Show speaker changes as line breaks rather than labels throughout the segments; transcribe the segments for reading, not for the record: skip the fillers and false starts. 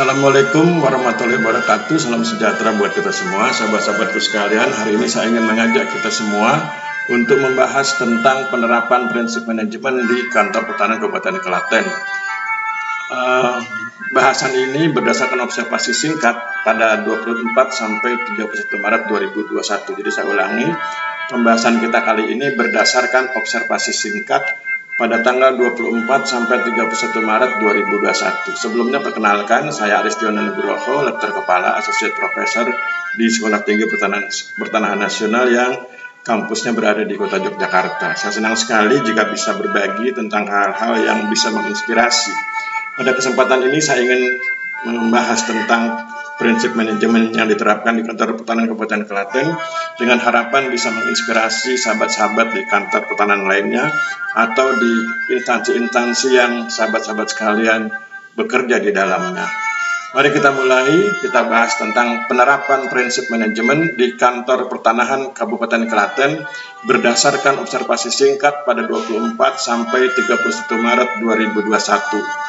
Assalamualaikum warahmatullahi wabarakatuh. Salam sejahtera buat kita semua, sahabat-sahabatku sekalian. Hari ini saya ingin mengajak kita semua untuk membahas tentang penerapan prinsip manajemen di kantor pertanahan Kabupaten Klaten. Bahasan ini berdasarkan observasi singkat pada 24 sampai 31 Maret 2021. Jadi saya ulangi, pembahasan kita kali ini berdasarkan observasi singkat pada tanggal 24 sampai 31 Maret 2021. Sebelumnya perkenalkan, saya Aristiono Nugroho, lektor kepala Associate Professor di Sekolah Tinggi Pertanahan Nasional yang kampusnya berada di Kota Yogyakarta. Saya senang sekali jika bisa berbagi tentang hal-hal yang bisa menginspirasi. Pada kesempatan ini saya ingin membahas tentang prinsip manajemen yang diterapkan di kantor pertanahan Kabupaten Klaten dengan harapan bisa menginspirasi sahabat-sahabat di kantor pertanahan lainnya atau di instansi-instansi yang sahabat-sahabat sekalian bekerja di dalamnya. Mari kita mulai, kita bahas tentang penerapan prinsip manajemen di kantor pertanahan Kabupaten Klaten berdasarkan observasi singkat pada 24 sampai 31 Maret 2021.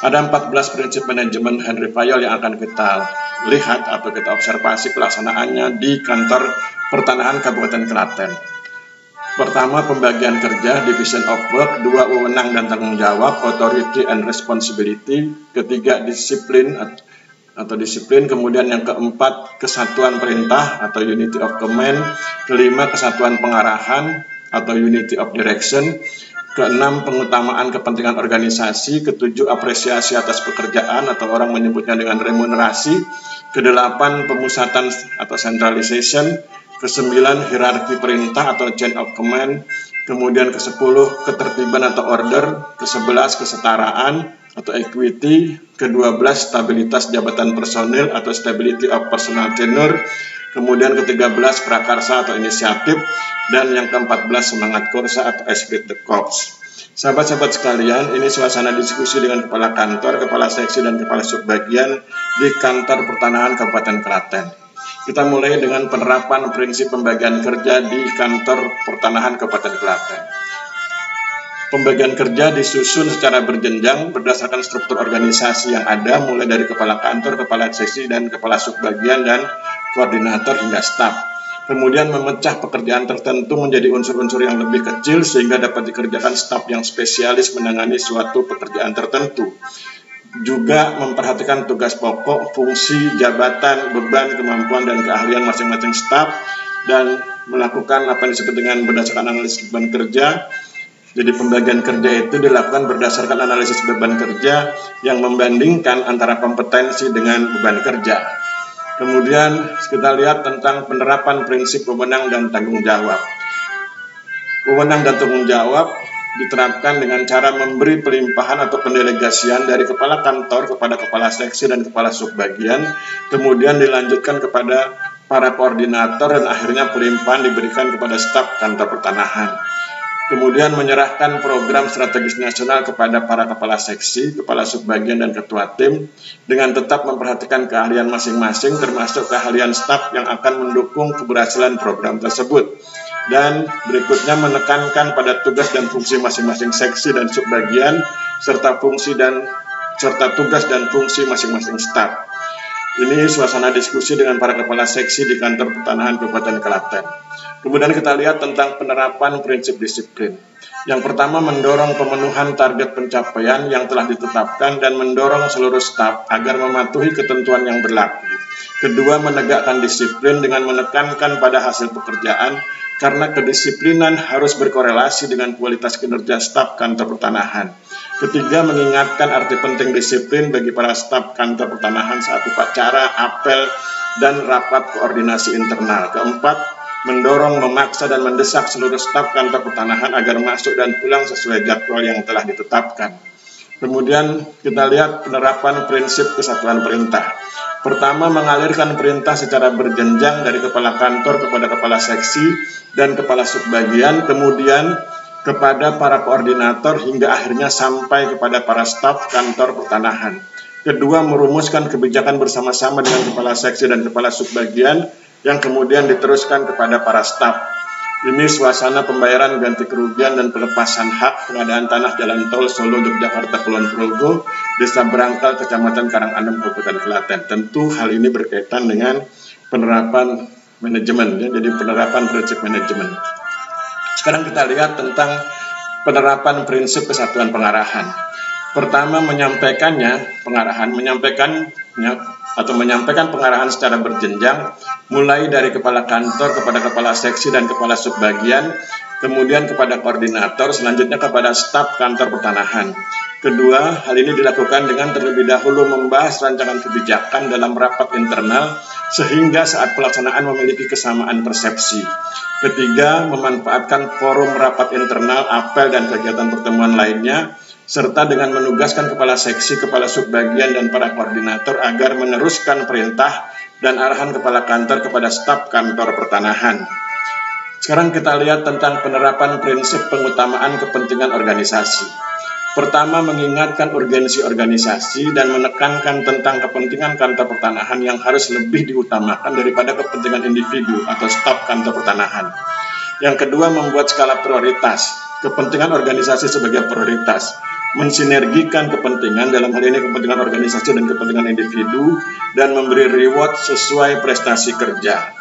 Ada 14 prinsip manajemen Henry Fayol yang akan kita lihat atau kita observasi pelaksanaannya di kantor pertanahan Kabupaten Klaten. Pertama, pembagian kerja, division of work. Dua, wewenang dan tanggung jawab, authority and responsibility. Ketiga, disiplin atau disiplin. Kemudian yang keempat, kesatuan perintah atau unity of command. Kelima, kesatuan pengarahan atau unity of direction. Keenam, pengutamaan kepentingan organisasi. Ketujuh, apresiasi atas pekerjaan atau orang menyebutnya dengan remunerasi. Kedelapan, pemusatan atau centralization. Kesembilan, hierarki perintah atau chain of command. Kemudian kesepuluh, ketertiban atau order. Kesebelas, kesetaraan atau equity. Kedua-belas, stabilitas jabatan personil atau stability of personal tenure. Kemudian ke-13, prakarsa atau inisiatif. Dan yang ke-14, semangat korsa atau esprit de corps. Sahabat-sahabat sekalian, ini suasana diskusi dengan kepala kantor, kepala seksi, dan kepala subbagian di kantor pertanahan Kabupaten Klaten. Kita mulai dengan penerapan prinsip pembagian kerja di kantor pertanahan Kabupaten Klaten. Pembagian kerja disusun secara berjenjang berdasarkan struktur organisasi yang ada, mulai dari kepala kantor, kepala seksi, dan kepala subbagian, dan koordinator hingga staf. Kemudian memecah pekerjaan tertentu menjadi unsur-unsur yang lebih kecil sehingga dapat dikerjakan staf yang spesialis menangani suatu pekerjaan tertentu. Juga memperhatikan tugas pokok, fungsi, jabatan, beban, kemampuan, dan keahlian masing-masing staf dan melakukan apa yang disebut dengan berdasarkan analisis beban kerja. Jadi pembagian kerja itu dilakukan berdasarkan analisis beban kerja yang membandingkan antara kompetensi dengan beban kerja. Kemudian kita lihat tentang penerapan prinsip wewenang dan tanggung jawab. Wewenang dan tanggung jawab diterapkan dengan cara memberi pelimpahan atau pendelegasian dari kepala kantor kepada kepala seksi dan kepala subbagian, kemudian dilanjutkan kepada para koordinator dan akhirnya pelimpahan diberikan kepada staf kantor pertanahan. Kemudian menyerahkan program strategis nasional kepada para kepala seksi, kepala subbagian, dan ketua tim dengan tetap memperhatikan keahlian masing-masing termasuk keahlian staf yang akan mendukung keberhasilan program tersebut. Dan berikutnya menekankan pada tugas dan fungsi masing-masing seksi dan subbagian serta tugas dan fungsi masing-masing staf. Ini suasana diskusi dengan para kepala seksi di kantor pertanahan Kabupaten Klaten. Kemudian kita lihat tentang penerapan prinsip disiplin. Yang pertama, mendorong pemenuhan target pencapaian yang telah ditetapkan dan mendorong seluruh staf agar mematuhi ketentuan yang berlaku. Kedua, menegakkan disiplin dengan menekankan pada hasil pekerjaan karena kedisiplinan harus berkorelasi dengan kualitas kinerja staf kantor pertanahan. Ketiga, mengingatkan arti penting disiplin bagi para staf kantor pertanahan saat upacara, apel, dan rapat koordinasi internal. Keempat, mendorong, memaksa, dan mendesak seluruh staf kantor pertanahan agar masuk dan pulang sesuai jadwal yang telah ditetapkan. Kemudian kita lihat penerapan prinsip kesatuan perintah. Pertama, mengalirkan perintah secara berjenjang dari kepala kantor kepada kepala seksi dan kepala subbagian, kemudian kepada para koordinator hingga akhirnya sampai kepada para staf kantor pertanahan. Kedua, merumuskan kebijakan bersama-sama dengan kepala seksi dan kepala subbagian yang kemudian diteruskan kepada para staf. Ini suasana pembayaran ganti kerugian dan pelepasan hak pengadaan tanah jalan tol Solo Yogyakarta Kulon Progo, Desa Berangkal, Kecamatan Karangandem, Kabupaten Klaten. Tentu hal ini berkaitan dengan penerapan manajemen, ya, jadi penerapan prinsip manajemen. Sekarang kita lihat tentang penerapan prinsip kesatuan pengarahan. Pertama, menyampaikan pengarahan secara berjenjang, mulai dari kepala kantor kepada kepala seksi dan kepala subbagian, kemudian kepada koordinator, selanjutnya kepada staf kantor pertanahan. Kedua, hal ini dilakukan dengan terlebih dahulu membahas rancangan kebijakan dalam rapat internal sehingga saat pelaksanaan memiliki kesamaan persepsi. Ketiga, memanfaatkan forum rapat internal, apel, dan kegiatan pertemuan lainnya, serta dengan menugaskan kepala seksi, kepala subbagian, dan para koordinator agar meneruskan perintah dan arahan kepala kantor kepada staf kantor pertanahan. Sekarang kita lihat tentang penerapan prinsip pengutamaan kepentingan organisasi. Pertama, mengingatkan urgensi organisasi dan menekankan tentang kepentingan kantor pertanahan yang harus lebih diutamakan daripada kepentingan individu atau staf kantor pertanahan. Yang kedua, membuat skala prioritas, kepentingan organisasi sebagai prioritas, mensinergikan kepentingan, dalam hal ini kepentingan organisasi dan kepentingan individu, dan memberi reward sesuai prestasi kerja.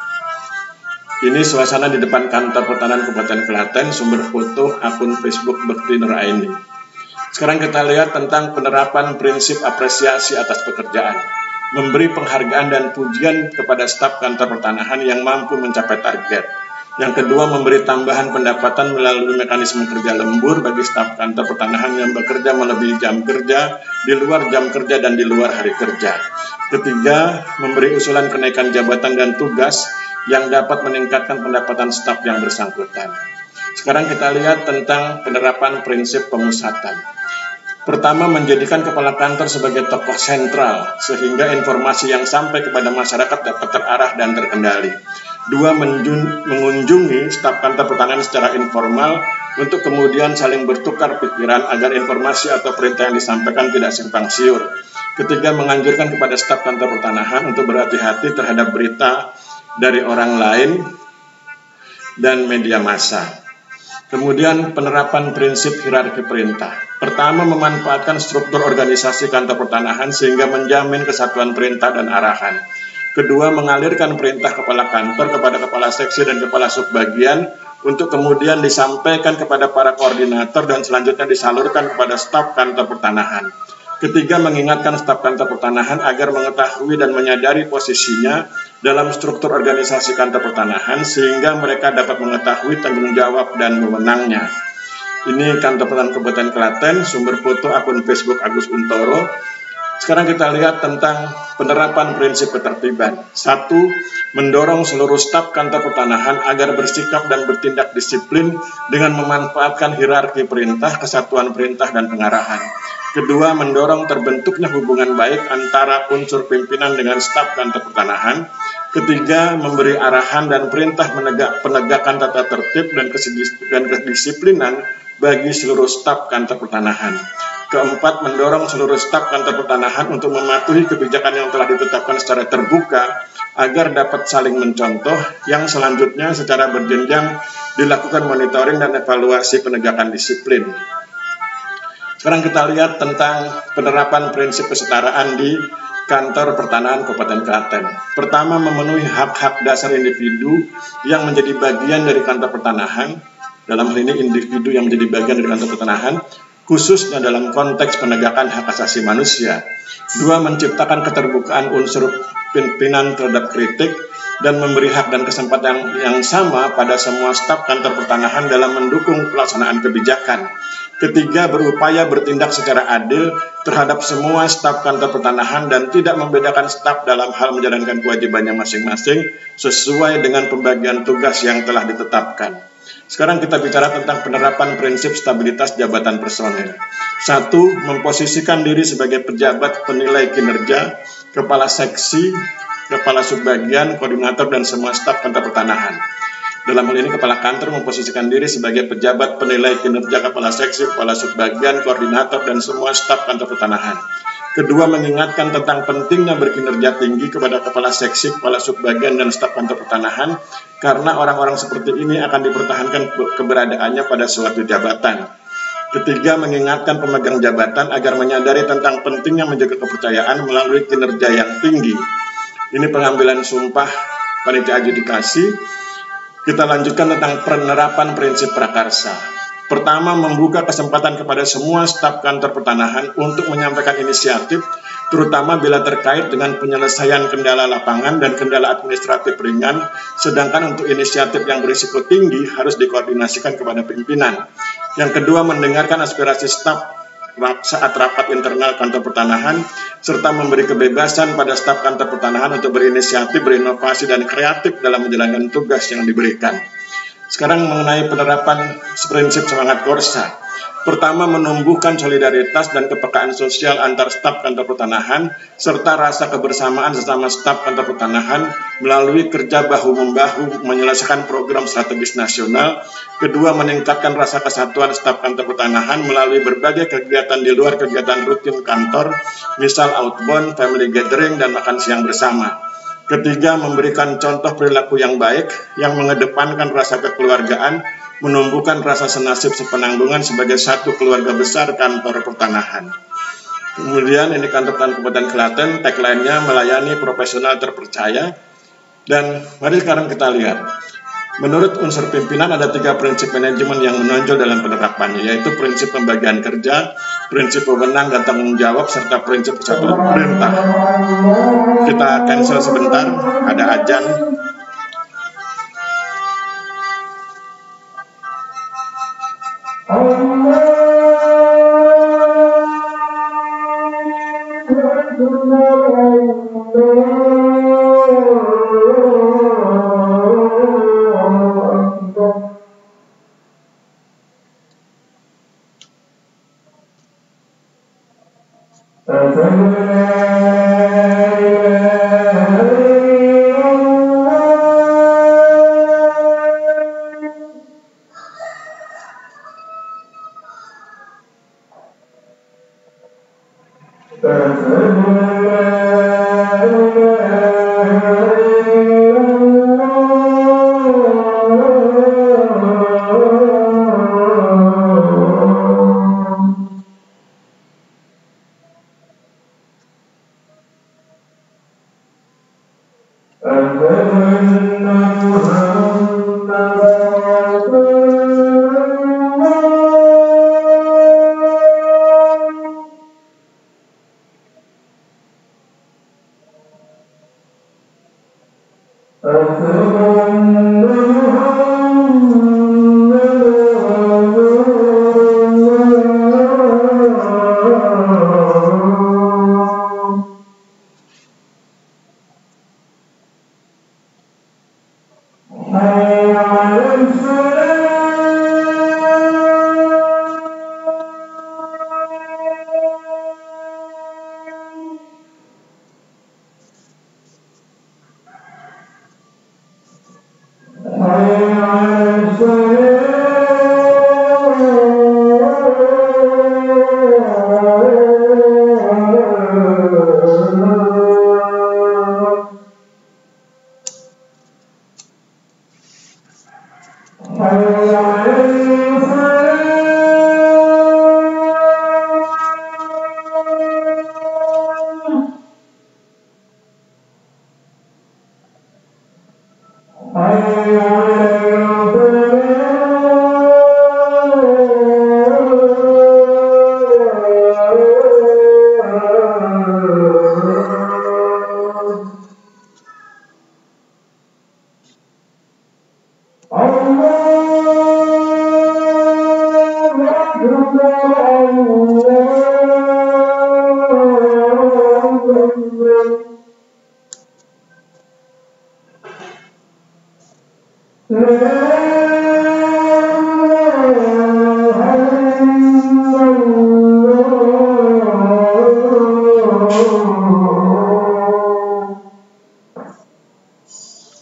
Ini suasana di depan kantor pertanahan Kabupaten Klaten, sumber foto akun Facebook Bekti Nuraini. Sekarang kita lihat tentang penerapan prinsip apresiasi atas pekerjaan, memberi penghargaan dan pujian kepada staf kantor pertanahan yang mampu mencapai target. Yang kedua, memberi tambahan pendapatan melalui mekanisme kerja lembur bagi staf kantor pertanahan yang bekerja melebihi jam kerja, di luar jam kerja, dan di luar hari kerja. Ketiga, memberi usulan kenaikan jabatan dan tugas yang dapat meningkatkan pendapatan staf yang bersangkutan. Sekarang kita lihat tentang penerapan prinsip pemusatan. Pertama, menjadikan kepala kantor sebagai tokoh sentral, sehingga informasi yang sampai kepada masyarakat dapat terarah dan terkendali. Dua, mengunjungi staf kantor pertanahan secara informal untuk kemudian saling bertukar pikiran agar informasi atau perintah yang disampaikan tidak simpang siur. Ketiga, menganjurkan kepada staf kantor pertanahan untuk berhati-hati terhadap berita dari orang lain dan media massa. Kemudian penerapan prinsip hierarki perintah. Pertama, memanfaatkan struktur organisasi kantor pertanahan sehingga menjamin kesatuan perintah dan arahan. Kedua, mengalirkan perintah kepala kantor kepada kepala seksi dan kepala subbagian untuk kemudian disampaikan kepada para koordinator dan selanjutnya disalurkan kepada staf kantor pertanahan. Ketiga, mengingatkan staf kantor pertanahan agar mengetahui dan menyadari posisinya dalam struktur organisasi kantor pertanahan sehingga mereka dapat mengetahui tanggung jawab dan wewenangnya. Ini kantor pertanahan Kabupaten Klaten, sumber foto akun Facebook Agus Untoro. Sekarang kita lihat tentang penerapan prinsip ketertiban. 1. Mendorong seluruh staf kantor pertanahan agar bersikap dan bertindak disiplin dengan memanfaatkan hierarki perintah, kesatuan perintah, dan pengarahan. Kedua, mendorong terbentuknya hubungan baik antara unsur pimpinan dengan staf kantor pertanahan. Ketiga, memberi arahan dan perintah penegakan tata tertib dan kedisiplinan bagi seluruh staf kantor pertanahan. Keempat, mendorong seluruh staf kantor pertanahan untuk mematuhi kebijakan yang telah ditetapkan secara terbuka agar dapat saling mencontoh, yang selanjutnya secara berjenjang dilakukan monitoring dan evaluasi penegakan disiplin. Sekarang kita lihat tentang penerapan prinsip kesetaraan di kantor pertanahan Kabupaten Klaten. Pertama, memenuhi hak-hak dasar individu yang menjadi bagian dari kantor pertanahan. Dalam hal ini individu yang menjadi bagian dari kantor pertanahan, khususnya dalam konteks penegakan hak asasi manusia. Dua, menciptakan keterbukaan unsur pimpinan terhadap kritik dan memberi hak dan kesempatan yang sama pada semua staf kantor pertanahan dalam mendukung pelaksanaan kebijakan. Ketiga, berupaya bertindak secara adil terhadap semua staf kantor pertanahan dan tidak membedakan staf dalam hal menjalankan kewajibannya masing-masing sesuai dengan pembagian tugas yang telah ditetapkan. Sekarang kita bicara tentang penerapan prinsip stabilitas jabatan personil. 1. Memposisikan diri sebagai pejabat penilai kinerja, kepala seksi, kepala subbagian, koordinator, dan semua staf kantor pertanahan. Dalam hal ini, kepala kantor memposisikan diri sebagai pejabat penilai kinerja kepala seksi, kepala subbagian, koordinator, dan semua staf kantor pertanahan. Kedua, mengingatkan tentang pentingnya berkinerja tinggi kepada kepala seksi, kepala subbagian, dan staf kantor pertanahan. karena orang-orang seperti ini akan dipertahankan keberadaannya pada suatu jabatan. Ketiga, mengingatkan pemegang jabatan agar menyadari tentang pentingnya menjaga kepercayaan melalui kinerja yang tinggi. Ini pengambilan sumpah panitia adjudikasi. Kita lanjutkan tentang penerapan prinsip prakarsa. Pertama, membuka kesempatan kepada semua staf kantor pertanahan untuk menyampaikan inisiatif, terutama bila terkait dengan penyelesaian kendala lapangan dan kendala administratif ringan, sedangkan untuk inisiatif yang berisiko tinggi harus dikoordinasikan kepada pimpinan. Yang kedua, mendengarkan aspirasi staf saat rapat internal kantor pertanahan, serta memberi kebebasan pada staf kantor pertanahan untuk berinisiatif, berinovasi, dan kreatif dalam menjalankan tugas yang diberikan. Sekarang mengenai penerapan prinsip semangat Korsa. Pertama, menumbuhkan solidaritas dan kepekaan sosial antar staf kantor pertanahan, serta rasa kebersamaan sesama staf kantor pertanahan melalui kerja bahu-membahu menyelesaikan program strategis nasional. Kedua, meningkatkan rasa kesatuan staf kantor pertanahan melalui berbagai kegiatan di luar kegiatan rutin kantor, misal outbound, family gathering, dan makan siang bersama. Ketiga, memberikan contoh perilaku yang baik yang mengedepankan rasa kekeluargaan, menumbuhkan rasa senasib sepenanggungan sebagai satu keluarga besar kantor pertanahan. Kemudian ini kantor pertanahan Kabupaten Klaten, tagline-nya melayani profesional terpercaya. Dan mari sekarang kita lihat. Menurut unsur pimpinan ada 3 prinsip manajemen yang menonjol dalam penerapannya, yaitu prinsip pembagian kerja, prinsip wewenang dan tanggung jawab, serta prinsip kesatuan perintah. Kita cancel sebentar, ada ajan.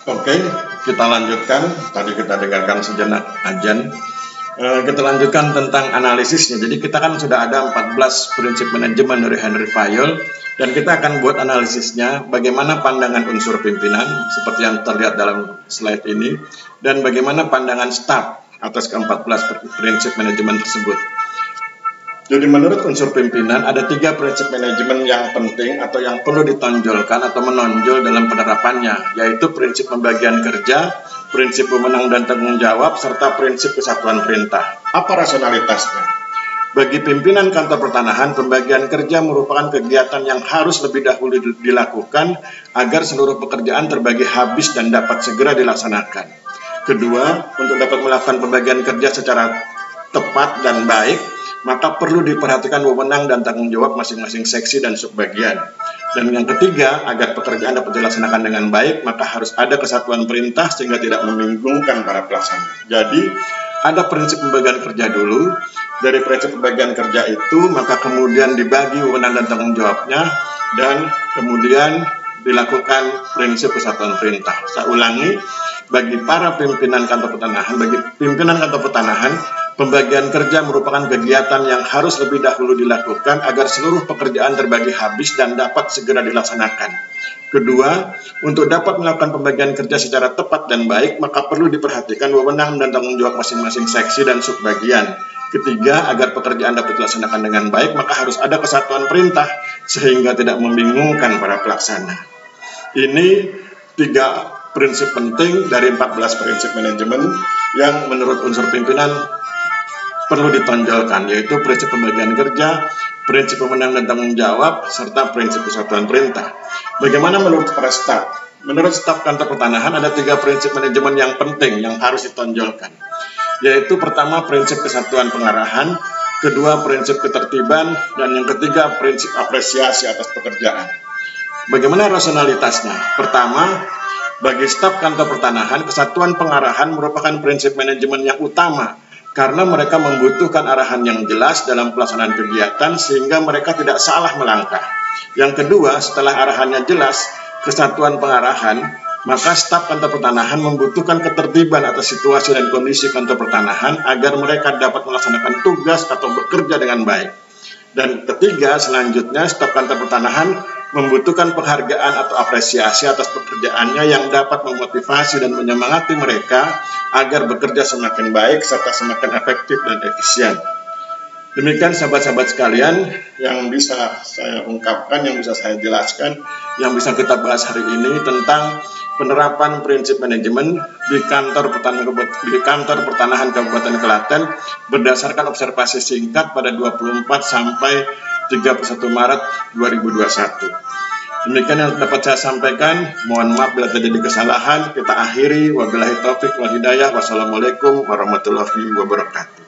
Oke, kita lanjutkan. Tadi kita dengarkan sejenak ajan. Kita lanjutkan tentang analisisnya. Jadi kita kan sudah ada 14 prinsip manajemen dari Henry Fayol, dan kita akan buat analisisnya bagaimana pandangan unsur pimpinan seperti yang terlihat dalam slide ini, dan bagaimana pandangan staf atas ke-14 prinsip manajemen tersebut. Jadi menurut unsur pimpinan ada 3 prinsip manajemen yang penting atau yang perlu ditonjolkan atau menonjol dalam penerapannya, yaitu prinsip pembagian kerja, prinsip pemenang dan tanggung jawab, serta prinsip kesatuan perintah. Apa rasionalitasnya? Bagi pimpinan kantor pertanahan, pembagian kerja merupakan kegiatan yang harus lebih dahulu dilakukan agar seluruh pekerjaan terbagi habis dan dapat segera dilaksanakan. Kedua, untuk dapat melakukan pembagian kerja secara tepat dan baik, maka perlu diperhatikan wewenang dan tanggung jawab masing-masing seksi dan subbagian. Dan yang ketiga, agar pekerjaan dapat dilaksanakan dengan baik, maka harus ada kesatuan perintah sehingga tidak membingungkan para pelaksana. Jadi, ada prinsip pembagian kerja dulu. Dari prinsip pembagian kerja itu, maka kemudian dibagi wewenang dan tanggung jawabnya, dan kemudian dilakukan prinsip kesatuan perintah. Saya ulangi, bagi para pimpinan kantor pertanahan, pembagian kerja merupakan kegiatan yang harus lebih dahulu dilakukan agar seluruh pekerjaan terbagi habis dan dapat segera dilaksanakan. Kedua, untuk dapat melakukan pembagian kerja secara tepat dan baik, maka perlu diperhatikan wewenang dan tanggung jawab masing-masing seksi dan subbagian. Ketiga, agar pekerjaan dapat dilaksanakan dengan baik, maka harus ada kesatuan perintah sehingga tidak membingungkan para pelaksana. Ini 3 prinsip penting dari 14 prinsip manajemen yang menurut unsur pimpinan perlu ditonjolkan, yaitu prinsip pembagian kerja, prinsip pemenang dan tanggung jawab, serta prinsip kesatuan perintah. Bagaimana menurut para staf? Menurut staf kantor pertanahan ada 3 prinsip manajemen yang penting yang harus ditonjolkan, yaitu pertama prinsip kesatuan pengarahan, kedua prinsip ketertiban, dan yang ketiga prinsip apresiasi atas pekerjaan. Bagaimana rasionalitasnya? Pertama, bagi staf kantor pertanahan, kesatuan pengarahan merupakan prinsip manajemen yang utama karena mereka membutuhkan arahan yang jelas dalam pelaksanaan kegiatan sehingga mereka tidak salah melangkah. Yang kedua, setelah arahannya jelas, kesatuan pengarahan, maka staf kantor pertanahan membutuhkan ketertiban atas situasi dan kondisi kantor pertanahan agar mereka dapat melaksanakan tugas atau bekerja dengan baik. Dan ketiga, selanjutnya staf kantor pertanahan membutuhkan penghargaan atau apresiasi atas pekerjaannya yang dapat memotivasi dan menyemangati mereka agar bekerja semakin baik serta semakin efektif dan efisien. Demikian sahabat-sahabat sekalian yang bisa saya ungkapkan, yang bisa saya jelaskan, yang bisa kita bahas hari ini tentang penerapan prinsip manajemen di kantor pertanahan Kabupaten Klaten berdasarkan observasi singkat pada 24 sampai 31 Maret 2021. Demikian yang dapat saya sampaikan. Mohon maaf bila terjadi kesalahan. Kita akhiri. Wabillahi taufiq wal hidayah. Wassalamualaikum warahmatullahi wabarakatuh.